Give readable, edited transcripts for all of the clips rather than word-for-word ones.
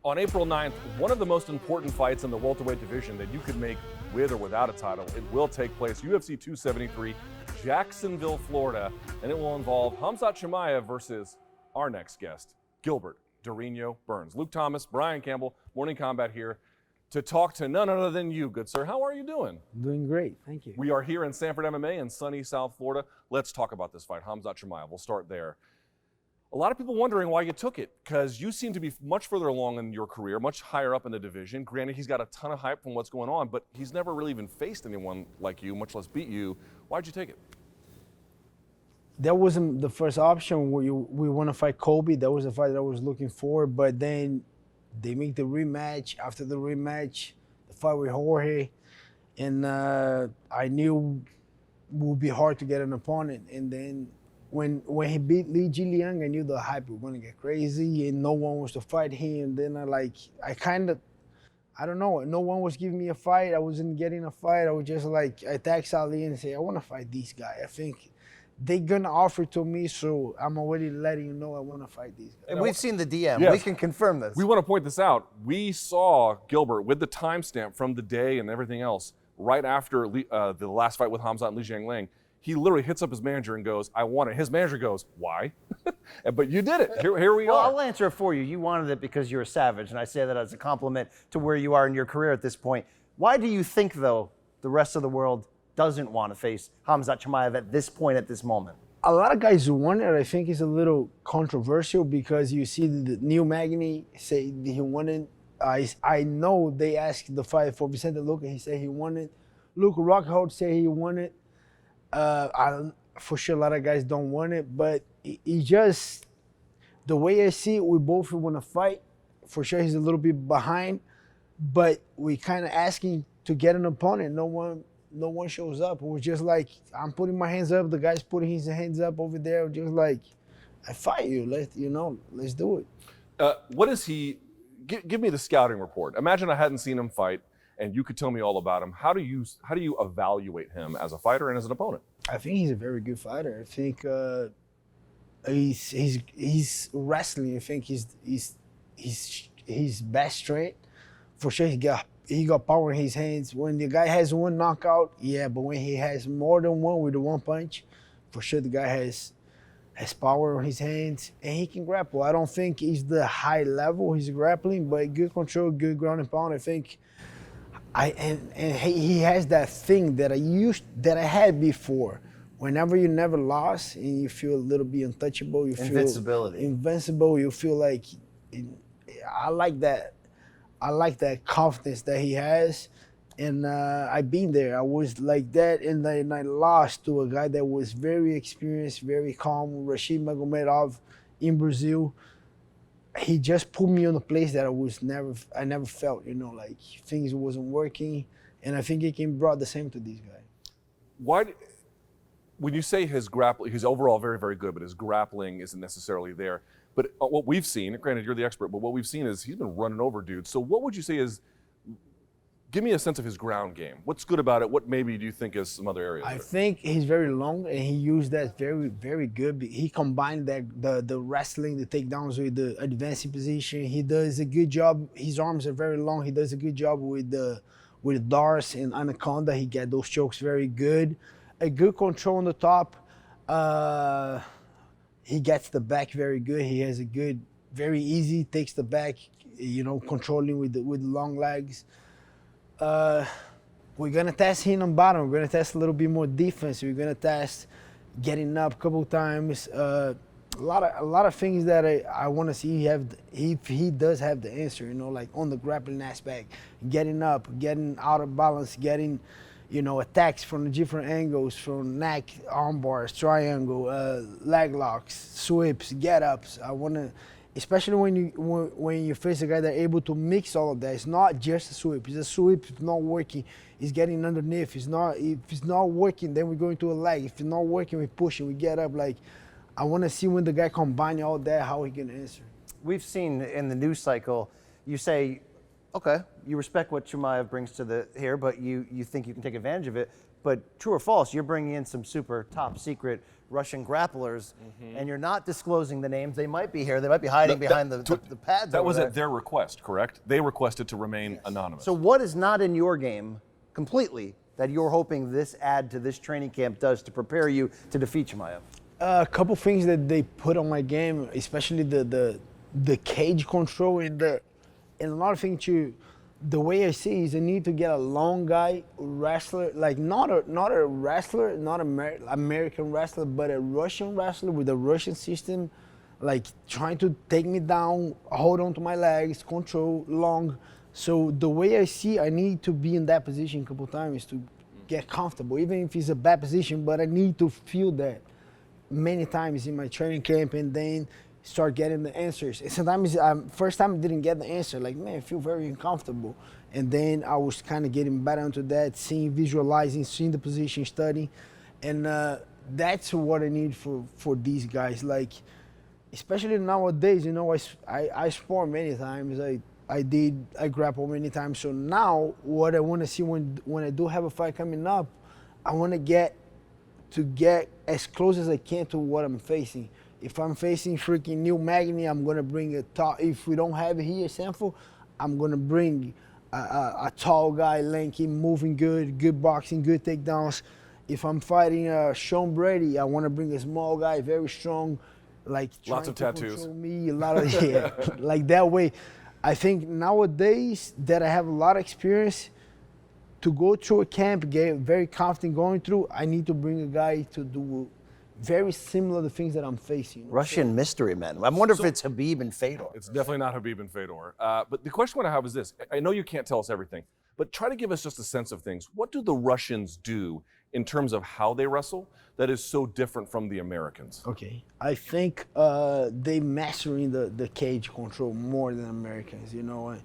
On April 9th, one of the most important fights in the welterweight division that you could make with or without a title, it will take place. UFC 273, Jacksonville, Florida, and it will involve Khamzat Chimaev versus our next guest, Gilbert Burns. Luke Thomas, Brian Campbell, Morning Combat here to talk to none other than you, good sir. How are you doing? Doing great, thank you. We are here in Sanford MMA in sunny South Florida. Let's talk about this fight, Khamzat Chimaev. We'll start there. A lot of people wondering why you took it, because you seem to be much further along in your career, much higher up in the division. Granted, he's got a ton of hype from what's going on, but he's never really even faced anyone like you, much less beat you. Why'd you take it? That wasn't the first option. We want to fight Colby. That was the fight that I was looking for, but then they make the rematch. After the rematch, the fight with Jorge, and I knew it would be hard to get an opponent. And then when he beat Li Jiliang, I knew the hype was going to get crazy and no one was to fight him. And then I don't know, no one was giving me a fight. I wasn't getting a fight. I was just like, I text Ali and say, I want to fight this guy. I think they're going to offer to me, so I'm already letting you know I want to fight these guys. And we've seen the DM. Yes. We can confirm this. We want to point this out. We saw Gilbert with the timestamp from the day and everything else right after the last fight with Khamzat and Li Jiangliang. He literally hits up his manager and goes, I want it. His manager goes, why? But you did it. Here we Well, are. I'll answer it for you. You wanted it because you're a savage, and I say that as a compliment to where you are in your career at this point. Why do you think, though, the rest of the world doesn't want to face Khamzat Chimaev at this point, at this moment? A lot of guys want it. I think it's a little controversial because you see the Neil Magny say he wanted. I know they asked the fight for Vicente Luque. He said he wanted. Luke Rockhold said he wanted. For sure, a lot of guys don't want it, but it just, the way I see it, we both want to fight. For sure, he's a little bit behind, but we kind of asking to get an opponent. No one shows up. It was just like, I'm putting my hands up, the guy's putting his hands up over there, just like, I fight you. Let's do it. What is he? Give me the scouting report. Imagine I hadn't seen him fight, and you could tell me all about him. How do you evaluate him as a fighter and as an opponent? I think he's a very good fighter. I think he's wrestling. I think his best strength. For sure, he got power in his hands. When the guy has one knockout, yeah, but when he has more than one with the one punch, for sure the guy has power on his hands and he can grapple. I don't think he's the high level he's grappling, but good control, good ground and pound. I think. He has that thing that I had before. Whenever you never lost and you feel a little bit untouchable, you feel invincible. You feel like I like that. I like that confidence that he has, and I've been there. I was like that, and then I lost to a guy that was very experienced, very calm, Rashid Magomedov in Brazil. He just put me on a place that I never felt, like things wasn't working, and I think he can brought the same to these guys. Why, when you say his grappling, he's overall very, very good, but his grappling isn't necessarily there. But what we've seen, granted you're the expert, but what we've seen is he's been running over dudes. So what would you say is, give me a sense of his ground game. What's good about it? What maybe do you think is some other areas? I think he's very long, and he used that very, very good. He combined the wrestling, the takedowns with the advancing position. He does a good job. His arms are very long. He does a good job with darts and anaconda. He get those chokes very good. A good control on the top. He gets the back very good. He has a good, very easy, takes the back, controlling with the long legs. We're gonna test him on bottom. We're gonna test a little bit more defense. We're gonna test getting up a couple times. A lot of things that I want to see. If he does have the answer, like on the grappling aspect, getting up, getting out of balance, getting, attacks from the different angles, from neck, arm bars, triangle, leg locks, sweeps, get ups. I want to. Especially when you face a guy that's able to mix all of that. It's not just a sweep. It's a sweep. If it's not working, it's getting underneath. If it's not working, then we go into a leg. If it's not working, we push and we get up. Like, I want to see when the guy combine all that, how he can answer. We've seen in the news cycle, you say, okay, you respect what Chimaev brings to here, but you think you can take advantage of it. But true or false, you're bringing in some super top secret Russian grapplers, and you're not disclosing the names. They might be here. They might be hiding behind the pads. That was there. at their request, correct? They requested to remain anonymous. So what is not in your game completely that you're hoping this add to this training camp does to prepare you to defeat Chimaev? A couple things that they put on my game, especially the cage control and a lot of things too. The way I see is I need to get a long guy wrestler, like not a wrestler, not American wrestler, but a Russian wrestler with a Russian system, like trying to take me down, hold on to my legs, control long. So the way I see, I need to be in that position a couple times to get comfortable, even if it's a bad position, but I need to feel that many times in my training camp and then start getting the answers. And sometimes, first time I didn't get the answer, like, man, I feel very uncomfortable. And then I was kind of getting better into that, visualizing, seeing the position, studying. And that's what I need for these guys. Like, especially nowadays, you know, I spar many times. I grapple many times. So now what I want to see when I do have a fight coming up, I want to get as close as I can to what I'm facing. If I'm facing freaking Neil Magny, I'm gonna bring a tall. If we don't have it here, Sanford, I'm gonna bring a tall guy, lanky, moving good boxing, good takedowns. If I'm fighting Sean Brady, I want to bring a small guy, very strong, like lots of tattoos. Me, a lot of yeah, like that way. I think nowadays that I have a lot of experience to go to a camp, get very confident going through. I need to bring a guy to do very similar to things that I'm facing. Russian mystery men. I wonder if it's Khabib and Fedor. It's definitely not Khabib and Fedor. But the question I have is this. I know you can't tell us everything, but try to give us just a sense of things. What do the Russians do in terms of how they wrestle that is so different from the Americans? Okay. I think they mastering the cage control more than Americans, you know.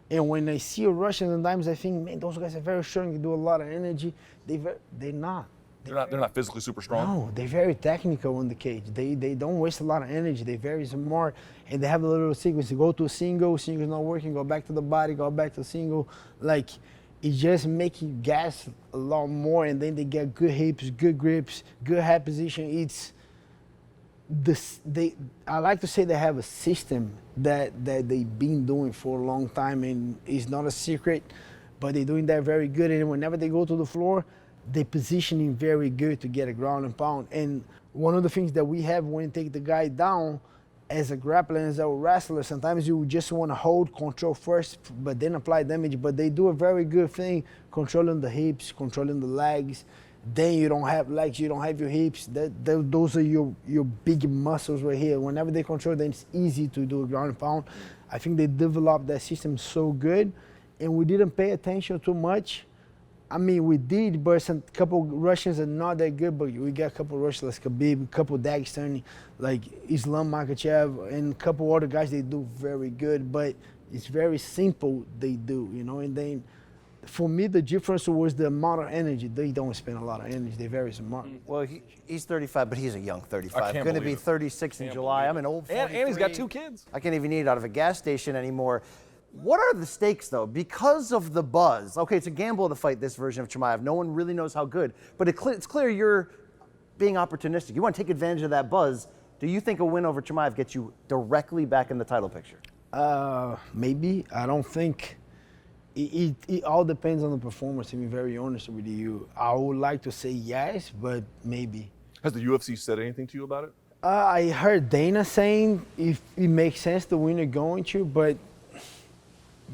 And when I see a Russian, sometimes I think, man, those guys are very strong, they do a lot of energy. They're not. They're not physically super strong? No, they're very technical in the cage. They don't waste a lot of energy. They're very smart, and they have a little sequence. They go to a single's not working, go back to the body, go back to single. Like, it just makes you gas a lot more, and then they get good hips, good grips, good head position. It's this. I like to say they have a system that they've been doing for a long time, and it's not a secret, but they're doing that very good. And whenever they go to the floor, they positioning very good to get a ground and pound. And one of the things that we have when you take the guy down as a grappler, as a wrestler, sometimes you just want to hold control first, but then apply damage. But they do a very good thing, controlling the hips, controlling the legs. Then you don't have legs, you don't have your hips. Those are your big muscles right here. Whenever they control, then it's easy to do a ground and pound. I think they developed that system so good, and we didn't pay attention too much. I mean, we did, but a couple Russians are not that good, but we got a couple Russians like Khabib, a couple Dagestani, like Islam Makhachev, and a couple other guys, they do very good, but it's very simple they do, you know. And then for me, the difference was the amount of energy. They don't spend a lot of energy. They're very smart. Well, he's 35, but he's a young 35. can't Going to believe be it. 36 in July. I'm an old 43. And he's got 2 kids. I can't even eat out of a gas station anymore. What are the stakes, though? Because of the buzz. Okay, it's a gamble to fight this version of Chimaev. No one really knows how good. But it's clear you're being opportunistic. You want to take advantage of that buzz. Do you think a win over Chimaev gets you directly back in the title picture? Maybe. I don't think. It all depends on the performance, to be very honest with you. I would like to say yes, but maybe. Has the UFC said anything to you about it? I heard Dana saying if it makes sense the winner going to, but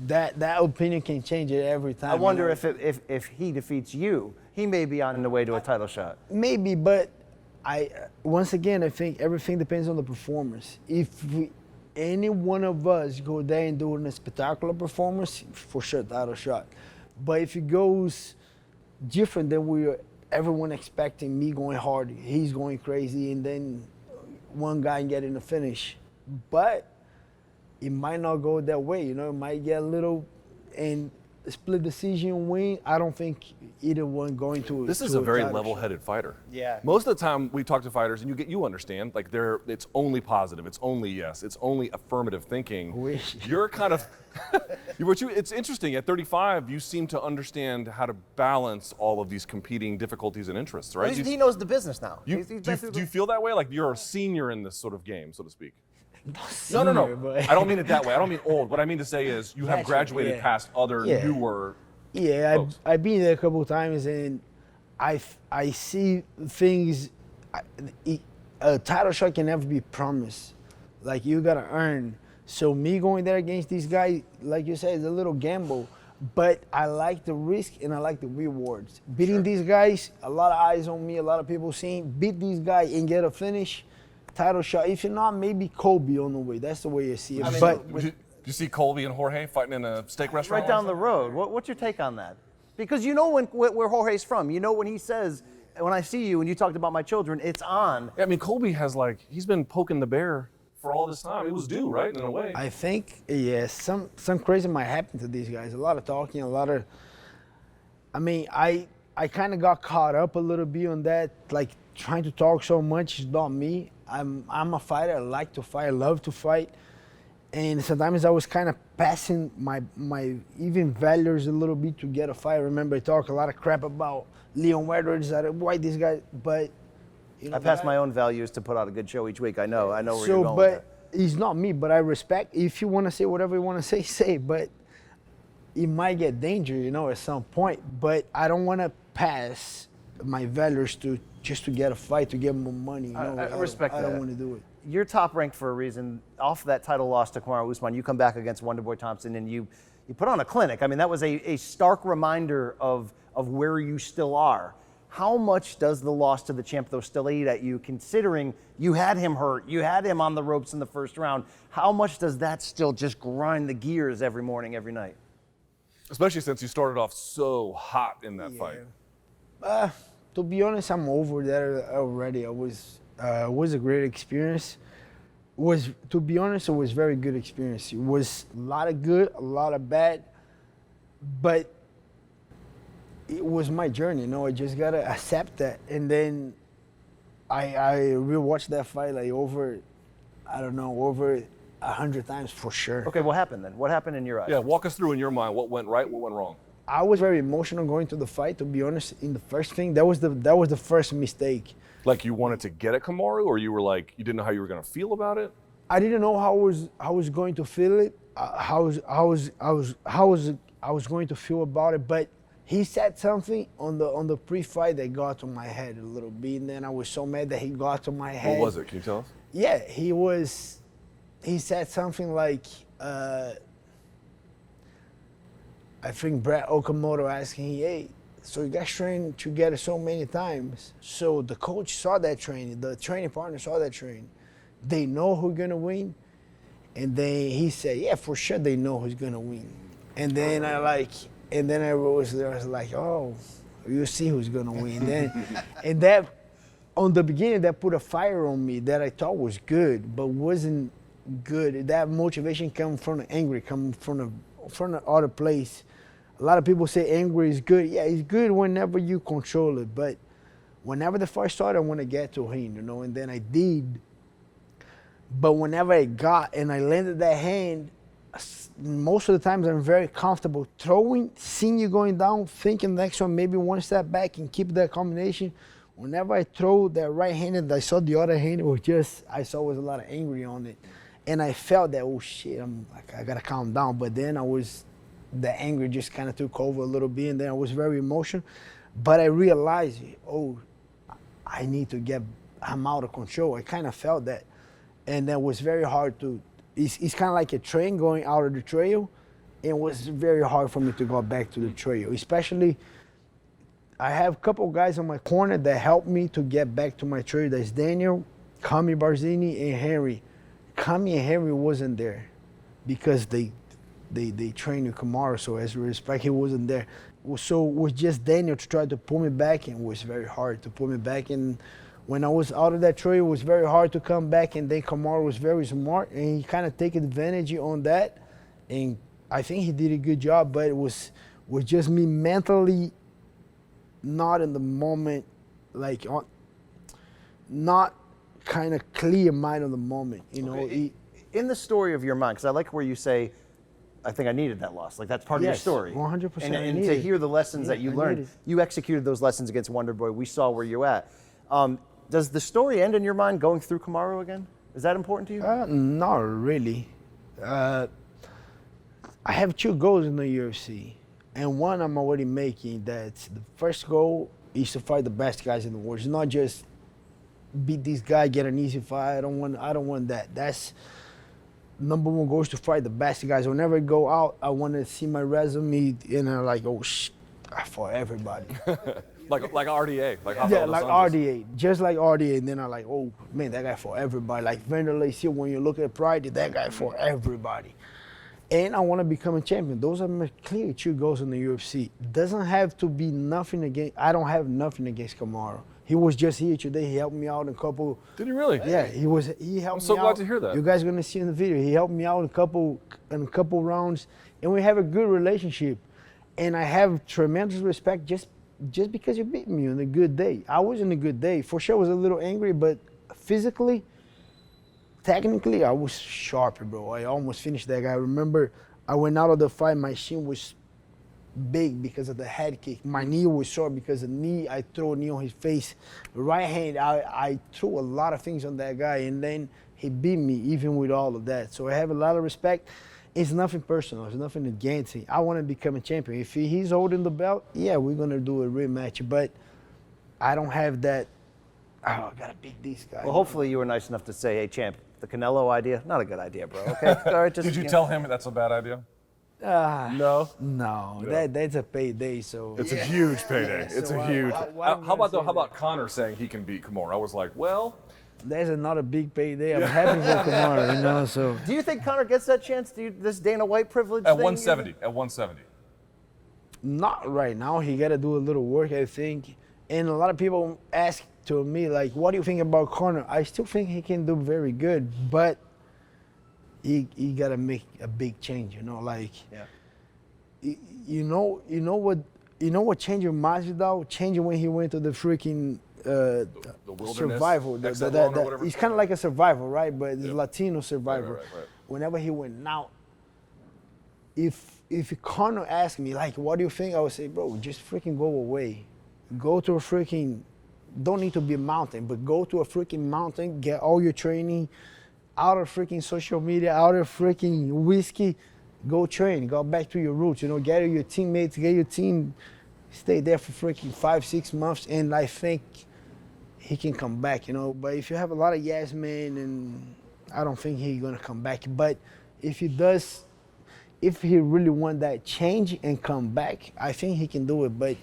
that opinion can change it every time. I wonder if he defeats you, he may be on the way to a title shot. Maybe, but once again, I think everything depends on the performance. If any one of us go there and do a spectacular performance, for sure, title shot. But if it goes different than everyone expecting, me going hard, he's going crazy, and then one guy getting the finish. But it might not go that way, you know. It might get a little, and split decision win, I don't think either one going to. This is to a very title level-headed fighter. Yeah. Most of the time we talk to fighters, and you understand, like it's only positive, it's only yes, it's only affirmative thinking. Wish. You're kind of, it's interesting. At 35, you seem to understand how to balance all of these competing difficulties and interests, right? He knows the business now. Do you feel that way? Like you're a senior in this sort of game, so to speak? No. But I don't mean it that way. I don't mean old. What I mean to say is you have Gotcha, graduated yeah. past other Yeah. newer. Yeah, folks. I've been there a couple of times, and I see things. A title shot can never be promised. Like you gotta earn. So me going there against these guys, like you said, is a little gamble. But I like the risk and I like the rewards. Beating these guys, a lot of eyes on me, a lot of people seeing beat these guys and get a finish. Title shot. If you're not, maybe Colby on the way. That's the way you see it. Did you see Colby and Jorge fighting in a steak restaurant? Right down the road. What's your take on that? Because you know where Jorge's from. You know when he says, when I see you and you talked about my children, it's on. I mean, Colby has he's been poking the bear for all this time. It was due, right, in a way. I think, yes, some crazy might happen to these guys. A lot of talking, a lot of. I mean, I kind of got caught up a little bit on that, like trying to talk so much is not me. I'm a fighter. I like to fight. I love to fight. And sometimes I was kind of passing my even values a little bit to get a fight. I remember I talk a lot of crap about Leon Edwards, why this guy, but you know. I pass my own values to put out a good show each week. I know where you're going with but it's not me, but I respect. If you want to say whatever you want to say, but it might get dangerous, at some point. But I don't want to pass my values just to get a fight, to get more money. I respect that. I don't want to do it. You're top ranked for a reason. Off that title loss to Kamaru Usman, you come back against Wonderboy Thompson and you put on a clinic. I mean, that was a stark reminder of where you still are. How much does the loss to the champ, though, still eat at you, considering you had him hurt, you had him on the ropes in the first round? How much does that still just grind the gears every morning, every night? Especially since you started off so hot in that fight. To be honest, I'm over that already. It was a great experience. To be honest, it was a very good experience. It was a lot of good, a lot of bad, but it was my journey. I just gotta accept that. And then I rewatched that fight over 100 times for sure. Okay, what happened then? What happened in your eyes? Yeah, walk us through in your mind what went right, what went wrong. I was very emotional going to the fight. To be honest, in the first thing, that was the first mistake. Like you wanted to get at Kamaru, or you were like you didn't know how you were going to feel about it? I didn't know how I was going to feel it. How I was going to feel about it. But he said something on the pre-fight that got to my head a little bit, and then I was so mad that he got to my head. What was it? Can you tell us? Yeah, he said something like. I think Brad Okamoto asking, hey, so you guys trained together so many times. So the coach saw that training, the training partner saw that training. They know who's gonna win. And then he said, yeah, for sure they know who's gonna win. And then I was like, oh, you see who's gonna win. And that, on the beginning, that put a fire on me that I thought was good, but wasn't good. That motivation come from the anger, come from the other place. A lot of people say anger is good. Yeah, it's good whenever you control it. But whenever the fight started, I want to get to him, and then I did. But whenever I got and I landed that hand, most of the times I'm very comfortable throwing, seeing you going down, thinking the next one, maybe one step back and keep that combination. Whenever I throw that right hand and I saw the other hand, I saw was a lot of anger on it. And I felt that, oh shit, I gotta calm down. But then the anger just kind of took over a little bit, and then I was very emotional. But I realized, I need to I'm out of control. I kind of felt that. And that was very hard it's kind of like a train going out of the trail. And it was very hard for me to go back to the trail. Especially, I have a couple guys on my corner that helped me to get back to my trail. That's Daniel, Kami Barzini, and Henry. Kami and Henry wasn't there because they trained with Kamaru, so as a respect, he wasn't there. So it was just Daniel to try to pull me back, and it was very hard to pull me back. And when I was out of that trail, it was very hard to come back, and then Kamaru was very smart, and he kind of took advantage on that. And I think he did a good job, but it was was just me mentally not in the moment, like not kind of clear mind of the moment, you know. Okay. In the story of your mind, because I like where you say, I think I needed that loss. Like, that's part of your story. 100%. And to hear the lessons that you learned, you executed those lessons against Wonderboy. We saw where you're at. Does the story end in your mind going through Kamaru again? Is that important to you? Not really. I have 2 goals in the UFC, and one I'm already making. That's the first goal is to fight the best guys in the world. It's not just beat this guy, get an easy fight. I don't want that. That's number 1 goal is to fight the best guys. Whenever I go out, I want to see my resume and I'm like, oh I fought everybody. like RDA, like yeah, like RDA, just like RDA. And then I'm like, oh man, that guy fought everybody. Like Vanderlei Silva, when you look at Pride, that guy fought everybody. And I want to become a champion. Those are my clear 2 goals in the UFC. Doesn't have to be nothing against. I don't have nothing against Kamaru. He was just here today. He helped me out in a couple. Did he really? Yeah, he helped me out. I'm so glad to hear that. You guys are gonna see in the video. He helped me out in a couple rounds, and we have a good relationship. And I have tremendous respect just because you beat me on a good day. I was in a good day. For sure, I was a little angry, but physically, technically, I was sharp, bro. I almost finished that guy. I remember I went out of the fight. My shin was big because of the head kick. My knee was sore because of the knee. I threw a knee on his face. Right hand, I threw a lot of things on that guy, and then he beat me even with all of that. So I have a lot of respect. It's nothing personal. It's nothing against him. I want to become a champion. If he's holding the belt, yeah, we're going to do a rematch. But I don't have that, oh, I got to beat these guys. Well, hopefully you were nice enough to say, hey, champ, the Canelo idea, not a good idea, bro. Okay. All right, just, Did you tell him that's a bad idea? No. No, Yeah. That's a payday. So It's a huge payday. Yeah, it's so a huge. why am I How gonna say about Conor saying he can beat Kamaru? I was like, well, that's another big payday. I'm happy for tomorrow, you know. So do you think Conor gets that chance? This Dana White privilege at thing? 170. At 170. not right now. He got to do a little work, I think. And a lot of people ask to me like, "What do you think about Conor?" I still think he can do very good, but he got to make a big change, you know. Like, you know what changed Masvidal? Changed when he went to the freaking The wilderness, survival. Excelon or whatever. He's kind of like a survival, right? But it's Latino survival. Right. Whenever he went out, if Conor asked me like, "What do you think?" I would say, "Bro, just freaking go away. Go to a freaking. Don't need to be a mountain, but go to a freaking mountain. Get all your training out of freaking social media, out of freaking whiskey. Go train. Go back to your roots. You know, get your teammates, get your team. Stay there for freaking 5-6 months, and I think he can come back. You know, but if you have a lot of yes men, and I don't think he's gonna come back. But if he does, if he really want that change and come back, I think he can do it. But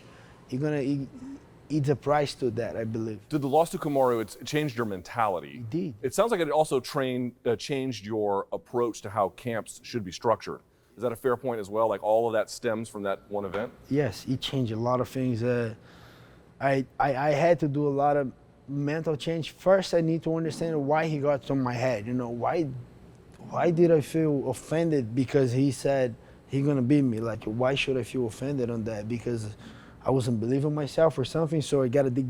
it's a price to that, I believe. Did the loss to Kamaru, it changed your mentality? It did. It sounds like it also changed your approach to how camps should be structured. Is that a fair point as well? Like all of that stems from that one event? Yes, it changed a lot of things. I had to do a lot of mental change. First, I need to understand why he got to my head. You know, why did I feel offended because he said he's gonna beat me? Like, why should I feel offended on that? Because I wasn't believing myself or something. So I gotta dig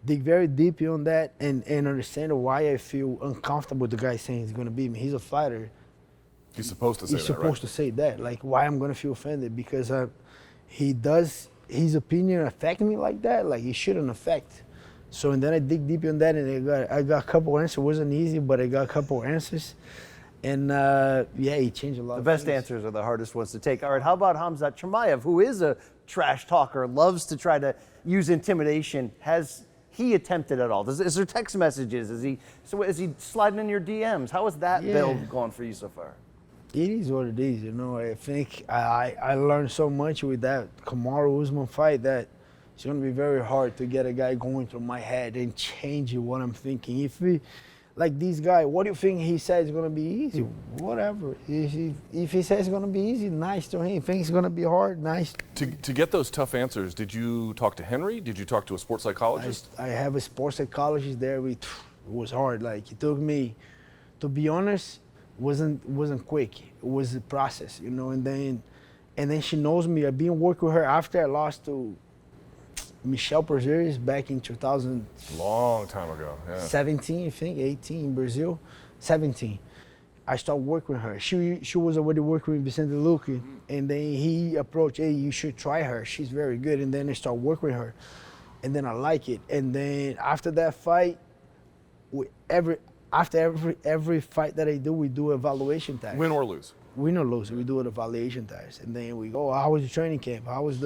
very deep on that and understand why I feel uncomfortable with the guy saying he's gonna beat me. He's a fighter. He's supposed to say He's that, supposed to say that. Like, why I'm gonna feel offended? Because he does his opinion affect me like that. Like, he shouldn't affect. So and then I dig deep on that, and I got a couple answers. It wasn't easy, but I got a couple answers. And he changed a lot. The of best things. answers are the hardest ones to take. All right, how about Khamzat Chimaev, who is a trash talker, loves to try to use intimidation? Has he attempted at all? Is there text messages? Is he sliding in your DMs? How has that build gone for you so far? It is what it is, you know. I think I learned so much with that Kamaru Usman fight that it's going to be very hard to get a guy going through my head and change what I'm thinking. If we, like this guy, what do you think he says is going to be easy? Whatever. If he says it's going to be easy, nice to him. If he thinks it's going to be hard, nice. To get those tough answers, did you talk to Henry? Did you talk to a sports psychologist? I have a sports psychologist there. It was hard. Like, it took me, to be honest, wasn't quick. It was a process, you know. And then And then she knows me. I've been working with her after I lost to Michelle Perzeres back in 2017, Long time ago. Yeah. I think, 18 in Brazil, 17. I started working with her. She was already working with Vicente Luque, and then he approached, hey, you should try her. She's very good. And then I started working with her, and then I like it. And then after that fight, after every fight that I do, we do evaluation test. Win or lose. Win or lose, we do an evaluation test, and then we go, how was the training camp? How was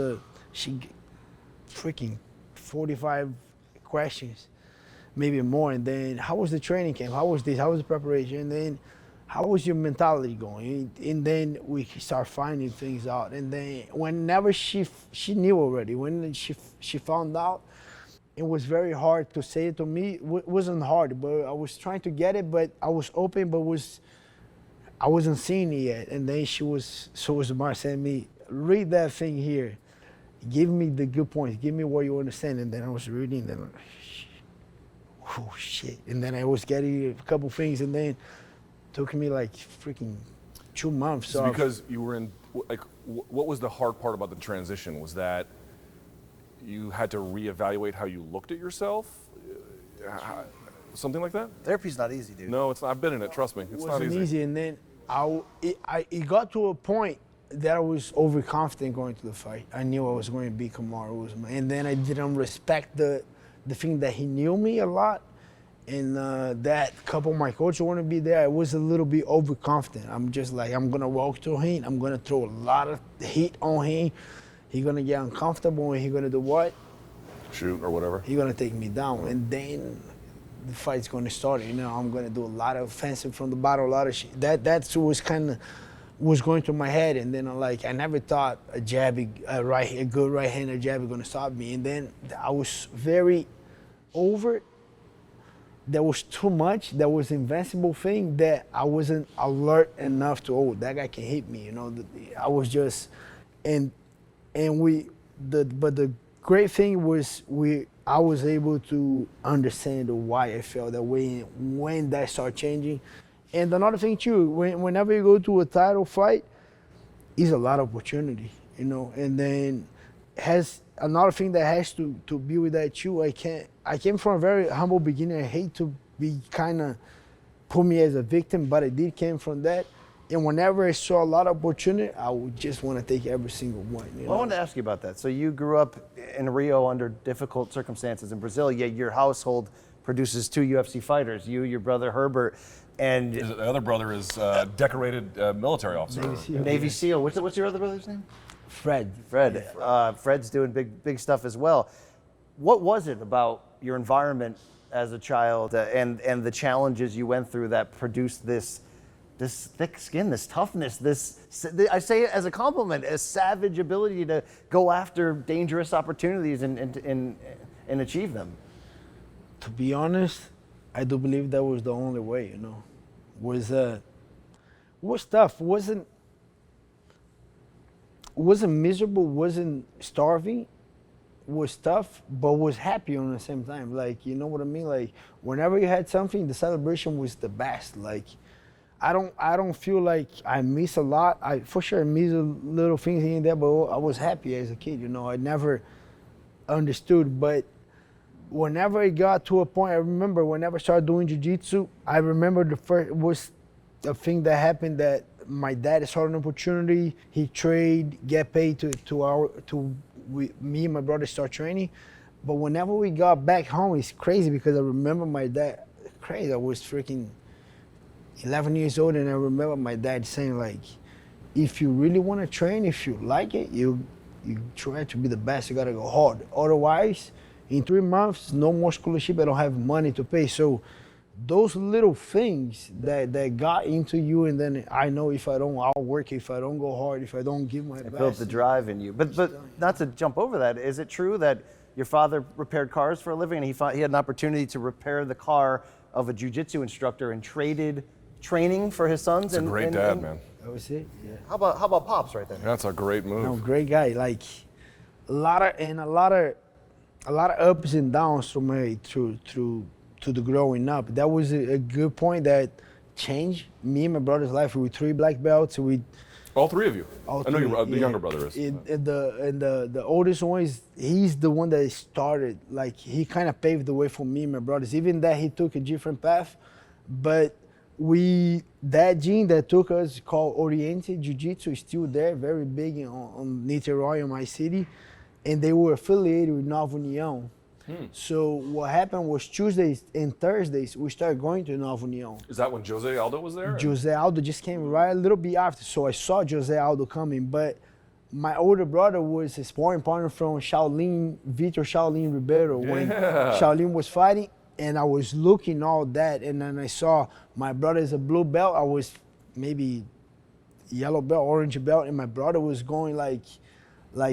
freaking 45 questions, maybe more, and then how was the training camp? How was this? How was the preparation? And then how was your mentality going? And then we start finding things out. And then whenever she knew already, when she found out, it was very hard to say it to me. It wasn't hard, but I was trying to get it, but I was open, but I wasn't seeing it yet. And then she was so smart, saying me, read that thing here. Give me the good points. Give me what you understand. And then I was reading, and then, oh shit. And then I was getting a couple things, and then it took me like freaking 2 months. So because you were in, like, what was the hard part about the transition? Was that you had to reevaluate how you looked at yourself? Something like that? Therapy's not easy, dude. No, it's not. I've been in it. Trust me, it's not easy. And then it got to a point that I was overconfident going to the fight. I knew I was going to beat Kamaru Usman, and then I didn't respect the thing that he knew me a lot, and that couple of my coaches want to be there. I was a little bit overconfident. I'm just like, I'm gonna walk to him. I'm gonna throw a lot of heat on him. He's gonna get uncomfortable, and he's gonna do what? Shoot or whatever. He's gonna take me down, and then the fight's gonna start. You know, I'm gonna do a lot of offensive from the bottom, a lot of shit. That's what was going through my head, and then I never thought a good right-handed jab is gonna stop me. And then I was very over it. There was too much. There was invincible thing that I wasn't alert enough to. Oh, that guy can hit me. You know, I was just, but the great thing was I was able to understand why I felt that way when that started changing. And another thing too, whenever you go to a title fight, is a lot of opportunity, you know. And then has another thing that has to be with that too. I came from a very humble beginning. I hate to be kind of put me as a victim, but I did came from that. And whenever I saw a lot of opportunity, I would just want to take every single one. You know? I wanted to ask you about that. So you grew up in Rio under difficult circumstances in Brazil, yet your household produces 2 UFC fighters, you, your brother Herbert, and The other brother is decorated military officer. Navy SEAL. What's your other brother's name? Fred. Fred. Fred's doing big stuff as well. What was it about your environment as a child and the challenges you went through that produced this thick skin, this toughness, I say it as a compliment, a savage ability to go after dangerous opportunities and achieve them? To be honest, I do believe that was the only way, you know. Was tough, wasn't miserable, wasn't starving, was tough, but was happy on the same time. Like, you know what I mean? Like, whenever you had something, the celebration was the best. Like, I don't feel like I miss a lot. I for sure miss little things here and there, but I was happy as a kid, you know. I never understood, but whenever it got to a point, I remember whenever I started doing jiu-jitsu, I remember the first was a thing that happened that my dad saw an opportunity. He get paid me and my brother start training. But whenever we got back home, it's crazy because I remember my dad, crazy, I was freaking 11 years old, and I remember my dad saying, like, if you really want to train, if you like it, you try to be the best, you gotta go hard. Otherwise, in 3 months, no more scholarship, I don't have money to pay. So those little things that got into you, and then I know if I don't outwork, if I don't go hard, if I don't give my best. It built the drive in you. But not to jump over that, is it true that your father repaired cars for a living, and he had an opportunity to repair the car of a jiu-jitsu instructor and traded training for his sons? It's a great dad, man. That was it, yeah. How about Pops right there? That's a great move. No, great guy. Like, a lot of ups and downs through the growing up. That was a good point that changed me and my brother's life with 3 black belts. All three of you. All I know three, the younger brother is. And the oldest one he's the one that started. Like he kind of paved the way for me and my brothers. Even that he took a different path, but that gene that took us called Oriente Jiu-Jitsu is still there, very big on Niterói, in my city, and they were affiliated with Nova União. So what happened was Tuesdays and Thursdays we started going to Nova União. Is that when Jose Aldo was there? Jose Aldo just came right a little bit after, so I saw Jose Aldo coming, but my older brother was his sparring partner from Shaolin, Vitor Shaolin Ribeiro, when Shaolin was fighting, and I was looking all that, and then I saw my brother is a blue belt, I was maybe yellow belt, orange belt, and my brother was going like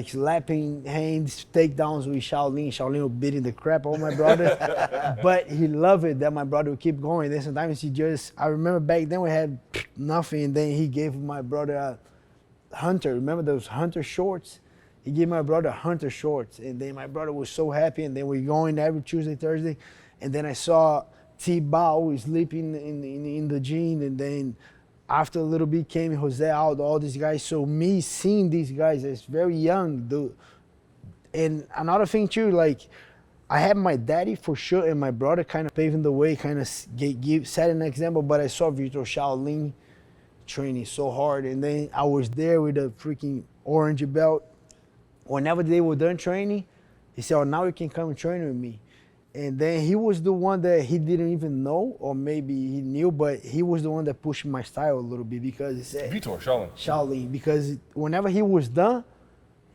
slapping hands, takedowns with Shaolin. Shaolin was beating the crap out of my brother. But he loved it that my brother would keep going. Then sometimes I remember back then we had nothing, and then he gave my brother a Hunter. Remember those Hunter shorts? He gave my brother Hunter shorts. And then my brother was so happy, and then we going every Tuesday, Thursday. And then I saw T-Bao sleeping in the gym, and then after a little bit came Jose Aldo, all these guys. So me seeing these guys as very young, and another thing too, like I had my daddy for sure, and my brother kind of paving the way, kind of set an example. But I saw Vitor Shaolin training so hard, and then I was there with a freaking orange belt. Whenever they were done training, he said, "Oh, now you can come and train with me." And then he was the one that he didn't even know, or maybe he knew, but he was the one that pushed my style a little bit, because he said Vitor Shaolin. Because whenever he was done,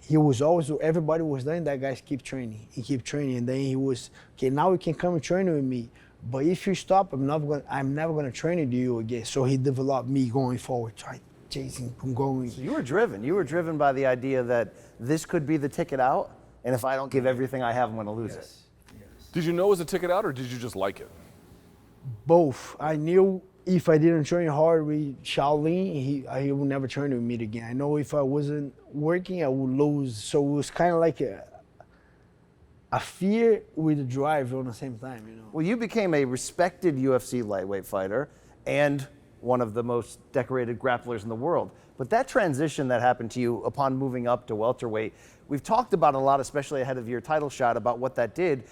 he was always, everybody was done, that guy keep training. He keep training, and then he was, okay, now you can come and train with me. But if you stop, I'm never gonna train with you again. So he developed me going forward, try chasing, going. So you were driven. You were driven by the idea that this could be the ticket out, and if I don't give everything I have, I'm gonna lose it. Did you know it was a ticket out, or did you just like it? Both. I knew if I didn't train hard with Shaolin, he would never train with me again. I know if I wasn't working, I would lose. So it was kind of like a fear with a drive on the same time, you know. Well, you became a respected UFC lightweight fighter and one of the most decorated grapplers in the world. But that transition that happened to you upon moving up to welterweight, we've talked about a lot, especially ahead of your title shot, about what that did.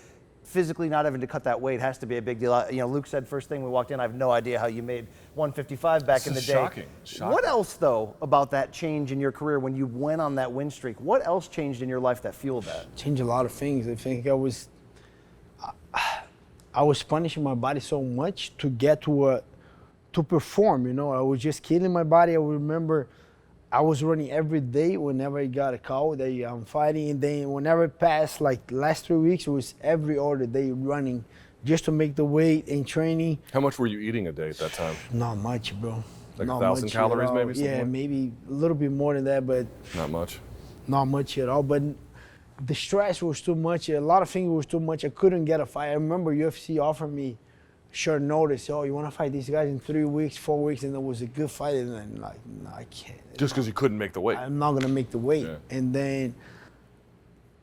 Physically not having to cut that weight has to be a big deal. You know, Luke said first thing we walked in, I have no idea how you made 155 back in the day. Shocking. What else, though, about that change in your career when you went on that win streak? What else changed in your life that fueled that? Changed a lot of things. I think I was punishing my body so much to get to perform, you know. I was just killing my body. I remember I was running every day whenever I got a call that I'm fighting, and then whenever it passed, like last 3 weeks, it was every other day running just to make the weight and training. How much were you eating a day at that time? Not much, bro. Like not 1,000 much calories, maybe? Yeah, maybe a little bit more than that, but Not much. not much at all. But the stress was too much. A lot of things was too much. I couldn't get a fight. I remember UFC offered me short notice. Oh, you want to fight these guys in 3 weeks, 4 weeks, and it was a good fight. And I'm like, no, I can't. Just because you couldn't make the weight. I'm not gonna make the weight. Yeah.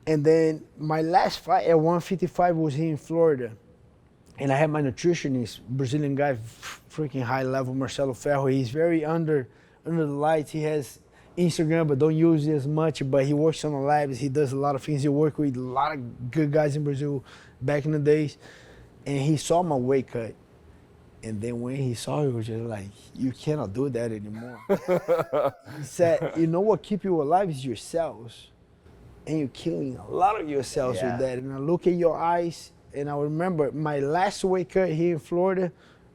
And then my last fight at 155 was here in Florida, and I had my nutritionist, Brazilian guy, freaking high level, Marcelo Ferro. He's very under the lights. He has Instagram, but don't use it as much. But he works on the labs. He does a lot of things. He worked with a lot of good guys in Brazil back in the days. And he saw my weight cut. And then when he saw it, he was just like, you cannot do that anymore. He said, you know what keeps you alive is your cells. And you're killing a lot of your cells with that. And I look at your eyes, and I remember my last weight cut here in Florida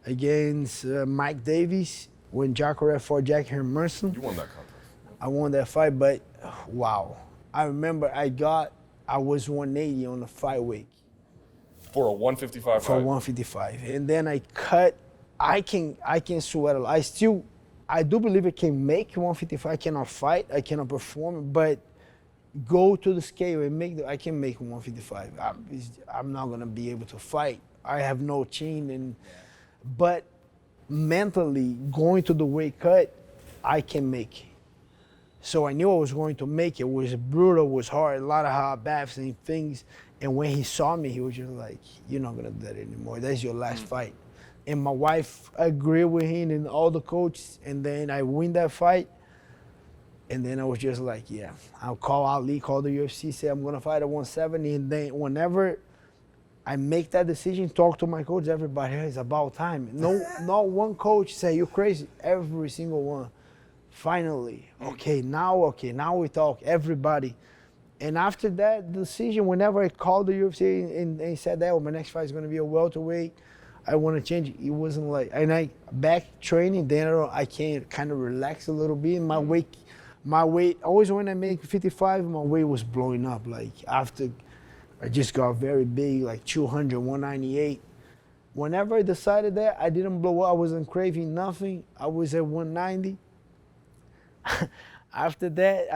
against Mike Davis when Jacare fought Jack Hermanson. You won that contest. I won that fight, but wow. I remember I was 180 on the fight week. For a 155 For fight? 155. And then I cut, I can sweat a lot. I do believe I can make 155. I cannot fight, I cannot perform, but go to the scale and I can make 155. I'm not gonna be able to fight. I have no chin, but mentally going to the weight cut, I can make it. So I knew I was going to make it. It was brutal, it was hard, a lot of hot baths and things. And when he saw me, he was just like, you're not gonna do that anymore. That's your last fight. And my wife agreed with him and all the coaches, and then I win that fight. And then I was just like, yeah, I'll call Ali, call the UFC, say I'm gonna fight at 170. And then whenever I make that decision, talk to my coach, everybody, hey, it's about time. No, not one coach say, you're crazy. Every single one. Finally, okay, now we talk, everybody. And after that decision, whenever I called the UFC and said that, my next fight is gonna be a welterweight, I want to change it. It wasn't like, and I back training, then I can kind of relax a little bit. My weight, always when I make 55, my weight was blowing up. Like after I just got very big, like 200, 198. Whenever I decided that, I didn't blow up. I wasn't craving nothing. I was at 190. After that,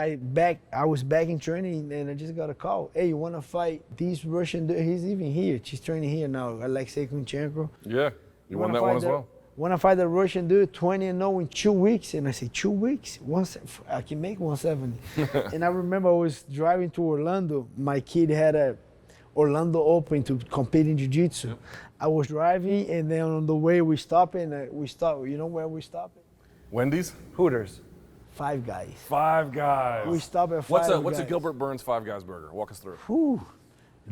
I was back in training, and I just got a call. Hey, you want to fight this Russian dude? He's even here. She's training here now, Alexei Kunchenko. Yeah, you won that one as well. Want to fight the Russian dude, 20-0 in 2 weeks? And I said, 2 weeks? I can make 170. And I remember I was driving to Orlando. My kid had a Orlando Open to compete in Jiu-Jitsu. Yep. I was driving, and then on the way we stopped, and we stopped. You know where we stopped? Wendy's? Hooters. Five Guys. Five Guys. We stop at Five Guys. What's a Gilbert Burns Five Guys burger? Walk us through. Whew.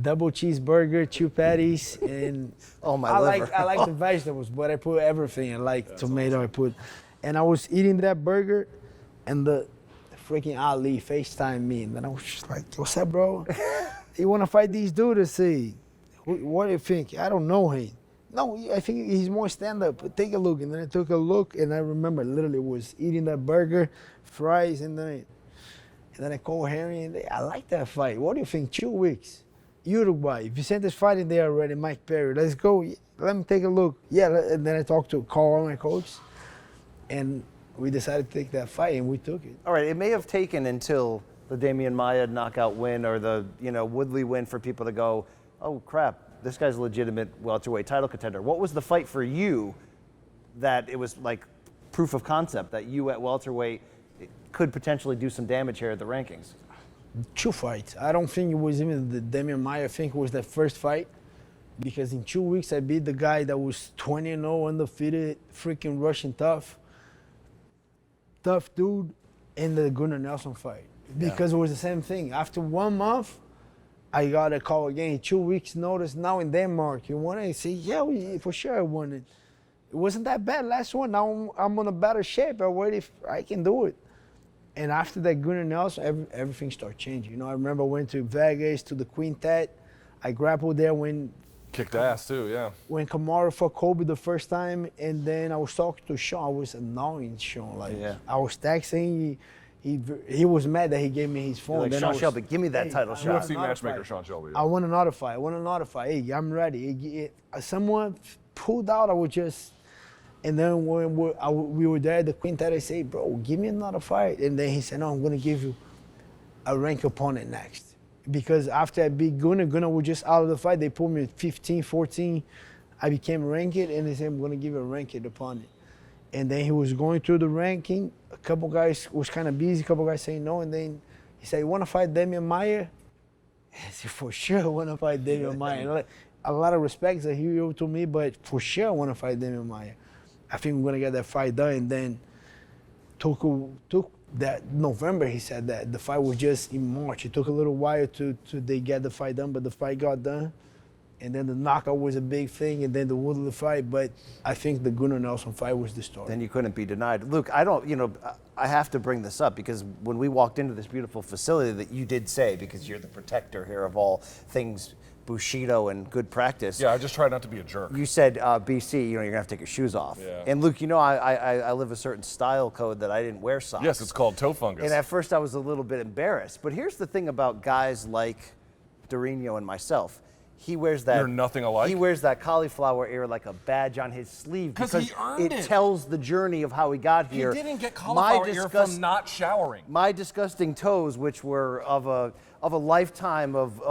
Double cheeseburger, 2 patties, and oh my liver. I like the vegetables, but I put everything. I like That's tomato. Awesome. And I was eating that burger, and the freaking Ali FaceTime me, and then I was just like, "What's up, bro? You want to fight these dudes? See, what do you think? I don't know him. No, I think he's more stand-up. Take a look." And then I took a look, and I remember literally was eating that burger, fries, and then I called Harry, and I like that fight. What do you think? 2 weeks. Uruguay. Vicente's fighting there already. Mike Perry. Let's go. Let me take a look. Yeah, and then I talked to Carl, my coach, and we decided to take that fight, and we took it. All right. It may have taken until the Demian Maia knockout win or the Woodley win for people to go, oh crap, this guy's a legitimate welterweight title contender. What was the fight for you that it was like proof of concept that you at welterweight could potentially do some damage here at the rankings? 2 fights. I don't think it was even the Demian Maia. I think it was the first fight, because in 2 weeks I beat the guy that was 20-0, undefeated, freaking Russian tough dude, in the Gunnar Nelson fight. Because it was the same thing. After 1 month, I got a call again. 2 weeks notice now in Denmark. You want it? I say, yeah, for sure I want it. It wasn't that bad last one. Now I'm on a better shape. I can do it. And after that Gunnar Nelson, everything started changing. I remember I went to Vegas to the Quintet. I grappled there when kicked ass too, yeah. When Kamaru fought Colby the first time, and then I was talking to Sean. I was annoying Sean. I was texting. He was mad that he gave me his phone. Like, then Sean Shelby, give me that title shot. UFC matchmaker Sean Shelby. I want another fight. Hey, I'm ready. Someone pulled out. I was just. And then when we were there at the Quintet, I said, bro, give me another fight. And then he said, no, I'm going to give you a ranked opponent next. Because after I beat Gunnar was just out of the fight. They put me at 15, 14. I became ranked, and they said, I'm going to give you a ranked opponent. And then he was going through the ranking. A couple guys was kind of busy, a couple guys saying no. And then he said, you want to fight Demian Maia? I said, for sure I want to fight Demian Maia. A lot of respect that he owed to me, but for sure I want to fight Demian Maia. I think we're going to get that fight done. And then took that November, he said that. The fight was just in March. It took a little while to they get the fight done, but the fight got done. And then the knockout was a big thing, and then the Woodley fight. But I think the Gunnar Nelson fight was the story. Then you couldn't be denied. Luke, I have to bring this up because when we walked into this beautiful facility that you did say, because you're the protector here of all things Bushido and good practice. Yeah, I just try not to be a jerk. You said, BC, you're going to have to take your shoes off. Yeah. And Luke, I live a certain style code that I didn't wear socks. Yes, it's called toe fungus. And at first I was a little bit embarrassed. But here's the thing about guys like Dorino and myself. He wears that. You're nothing alike. He wears that cauliflower ear like a badge on his sleeve because he earned it. It tells the journey of how he got here. He didn't get cauliflower ear from not showering. My disgusting toes, which were of a lifetime of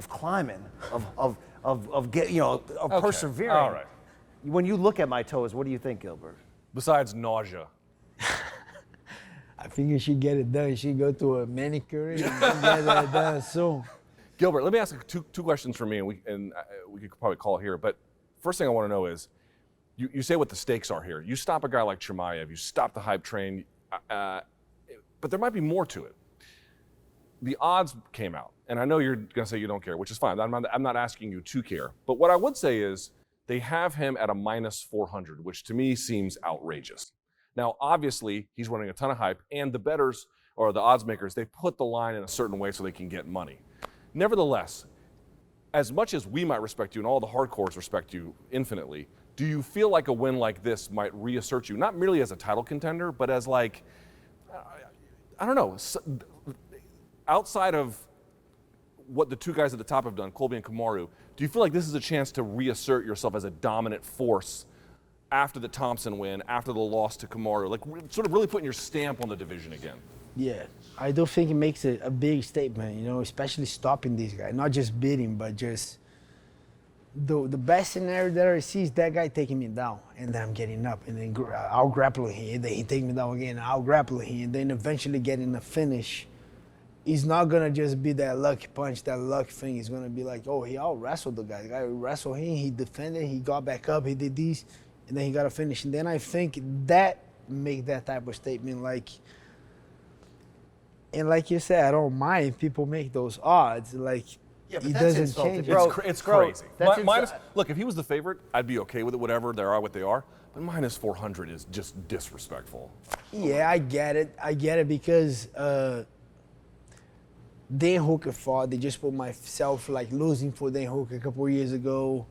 climbing, of persevering. All right. When you look at my toes, what do you think, Gilbert? Besides nausea. I think you should get it done. You should go to a manicure and get it done soon. Gilbert, let me ask you two questions for me, and we could probably call here. But first thing I want to know is, you say what the stakes are here. You stop a guy like Chimaev, you stop the hype train. But there might be more to it. The odds came out, and I know you're going to say you don't care, which is fine. I'm not asking you to care. But what I would say is they have him at a minus 400, which to me seems outrageous. Now, obviously, he's running a ton of hype, and the bettors or the odds makers, they put the line in a certain way so they can get money. Nevertheless, as much as we might respect you and all the hardcores respect you infinitely, do you feel like a win like this might reassert you, not merely as a title contender, but as like, I don't know, outside of what the two guys at the top have done, Colby and Kamaru, do you feel like this is a chance to reassert yourself as a dominant force after the Thompson win, after the loss to Kamaru, like sort of really putting your stamp on the division again? Yeah, I do think it makes a big statement, you know, especially stopping this guy, not just beating, but just the best scenario that I see is that guy taking me down, and then I'm getting up, and then I'll grapple him, and then he take me down again, I'll grapple him, and then eventually getting the finish. It's not gonna just be that lucky punch, that luck thing. It's gonna be like, oh, he out-wrestled the guy. The guy wrestled him, he defended, he got back up, he did this, and then he got a finish. And then I think that make that type of statement, like, and like you said, I don't mind if people make those odds. Like, Yeah, but it that's doesn't insulting. change. Bro, It's bro, crazy. that's Look, if he was the favorite, I'd be okay with it, whatever, they are what they are. But minus 400 is just disrespectful. Yeah, I get it because Dan Hooker fought. They just put myself like losing for Dan Hooker a couple of years ago.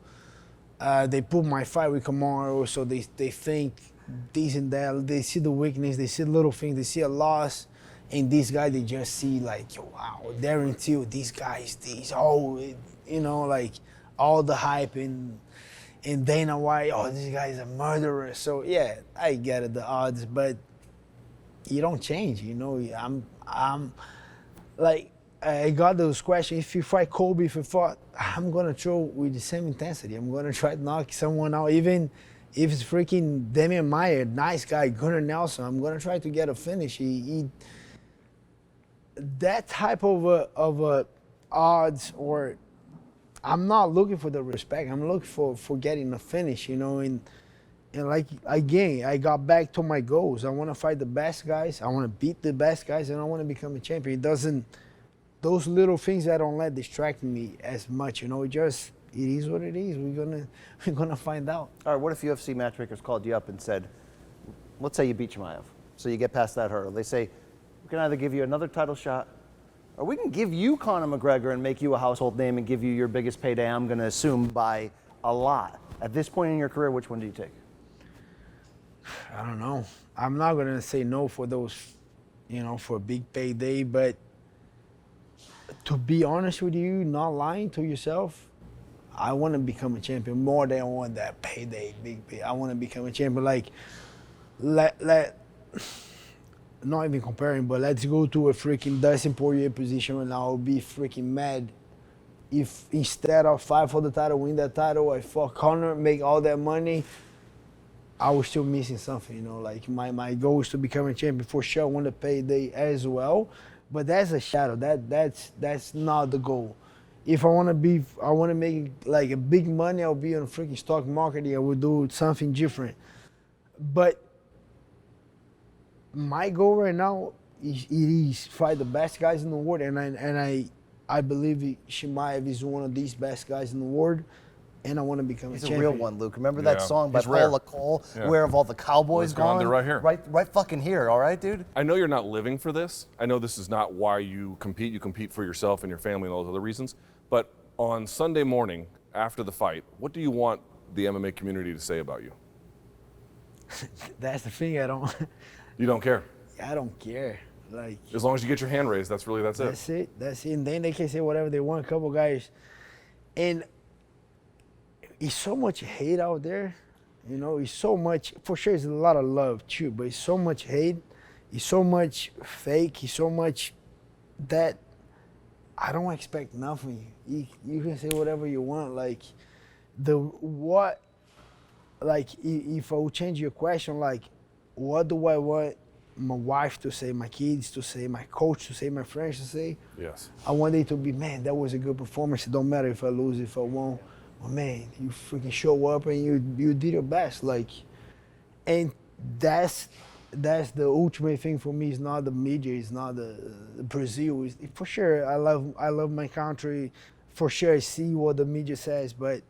They put my fight with Kamaru, so they think this and that. They see the weakness, they see little things, they see a loss. And these guys, they just see like, wow, Darren Till, these guys, you know, like all the hype and Dana White, oh, this guy's a murderer. So yeah, I get it, the odds, but you don't change, you know. I'm like, I got those questions. If you fight Colby, I'm gonna throw with the same intensity. I'm gonna try to knock someone out, even if it's freaking Damian Maia, nice guy, Gunnar Nelson. I'm gonna try to get a finish. That type of odds, or I'm not looking for the respect. I'm looking for getting a finish, you know. And like again, I got back to my goals. I want to fight the best guys. I want to beat the best guys, and I want to become a champion. It doesn't. Those little things I don't let distract me as much, you know. It is what it is. We're gonna find out. All right, what if UFC matchmakers called you up and said, let's say you beat Chimaev, so you get past that hurdle. They say, we can either give you another title shot, or we can give you Conor McGregor and make you a household name and give you your biggest payday, I'm going to assume, by a lot. At this point in your career, which one do you take? I don't know. I'm not going to say no for those, you know, for a big payday, but to be honest with you, not lying to yourself, I want to become a champion more than I want that payday, big pay. I want to become a champion. Like, not even comparing, but let's go to a freaking Dustin Poirier position and I'll be freaking mad if instead of fight for the title, win that title, I fought Conor, make all that money, I was still missing something, you know. Like my goal is to become a champion for sure. I want to payday as well, but that's a shadow. That's not the goal. If I want to make like a big money, I'll be on freaking stock marketing. I will do something different, but my goal right now is fight the best guys in the world, and I believe Chimaev is one of these best guys in the world, and I want to become a champion. He's a real one, Luke. Remember that song by He's rare. Paula Cole, Where Have All the Cowboys Gone? They're right here. Right fucking here, all right, dude? I know you're not living for this. I know this is not why you compete. You compete for yourself and your family and all those other reasons. But on Sunday morning, after the fight, what do you want the MMA community to say about you? That's the thing. I don't. You don't care? I don't care. Like, as long as you get your hand raised, that's it. That's it. And then they can say whatever they want. A couple guys, and it's so much hate out there. You know, it's so much. For sure, it's a lot of love too, but it's so much hate. It's so much fake. It's so much that I don't expect nothing. You can say whatever you want. Like if I would change your question, like, what do I want my wife to say, my kids to say, my coach to say, my friends to say? Yes. I want it to be, man, that was a good performance. It don't matter if I lose, if I won. Well, man, you freaking show up and you did your best. Like, and that's that's the ultimate thing for me. It's not the media, it's not the Brazil. For sure, I love my country. For sure, I see what the media says, but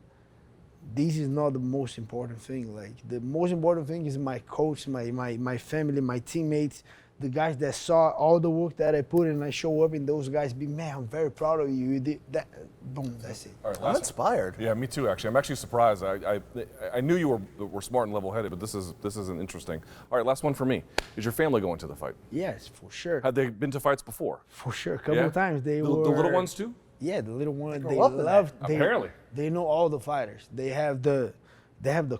this is not the most important thing. Like, the most important thing is my coach, my family, my teammates, the guys that saw all the work that I put in. I show up and those guys be, man, I'm very proud of you. You did that. Boom, that's it. All right, I'm inspired. Yeah, me too. Actually, I'm actually surprised. I knew you were smart and level-headed, but this isn't interesting. All right, last one for me. Is your family going to the fight? Yes, for sure. Had they been to fights before? For sure, a couple of times. The little ones too? Yeah, the little ones. They grow up with love. that. Apparently. They know all the fighters. They have the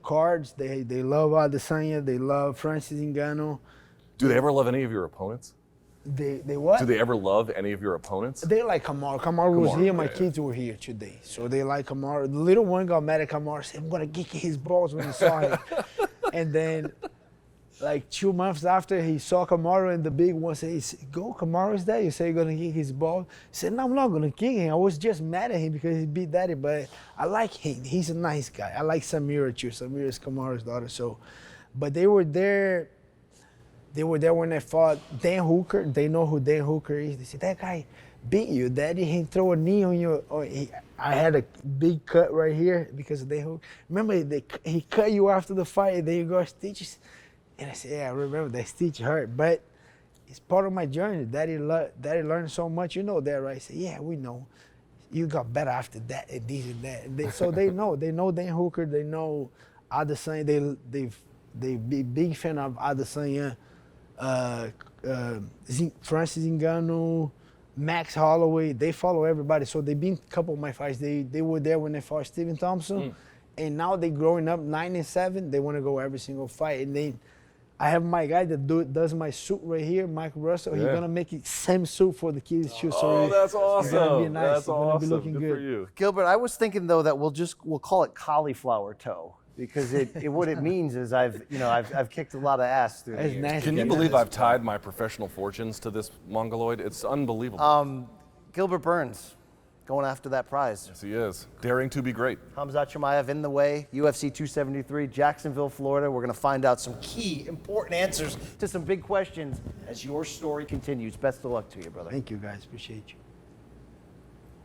cards. They love Adesanya. They love Francis Ngannou. Do they ever love any of your opponents? They what? Do they ever love any of your opponents? They like Kamaru. Kamaru was here. My yeah. kids were here today, so they like Kamaru. The little one got mad at Kamaru. Said, "I'm gonna kick his balls" when he saw him. And then, like 2 months after, he saw Kamaru, and the big one said, "Go, Kamaru's there. You say you're gonna kick his ball." He said, "No, I'm not gonna kick him. I was just mad at him because he beat Daddy, but I like him. He's a nice guy. I like Samira too. Samira is Kamaru's daughter. So, but they were there. They were there when I fought Dan Hooker. They know who Dan Hooker is. They said, that guy beat you, Daddy. He throw a knee on you. I had a big cut right here because of Dan Hooker. Remember, he cut you after the fight, and then you got stitches? And I said, yeah, I remember that stitch hurt. But it's part of my journey. Daddy learned so much. You know that, right? I said, yeah, we know. You got better after that and this and that. So they know. They know Dan Hooker. They know Adesanya. They be big fan of Adesanya. Francis Ngannou, Max Holloway, they follow everybody. So they've been a couple of my fights. They were there when they fought Stephen Thompson, and now they growing up 9-7. They want to go every single fight. And I have my guy that does my suit right here, Mike Russell. Yeah. He's gonna make it same suit for the kids too. Oh, that's awesome. It's gonna be nice. That's It's gonna awesome. be looking Good for you. Gilbert, I was thinking though that we'll call it cauliflower toe because what it means is I've kicked a lot of ass through the That's years. nasty. Can you believe I've tied my professional fortunes to this Mongoloid? It's unbelievable. Gilbert Burns going after that prize. Yes, he is. Daring to be great. Khamzat Chimaev in the way, UFC 273, Jacksonville, Florida. We're going to find out some key, important answers to some big questions as your story continues. Best of luck to you, brother. Thank you, guys. Appreciate you.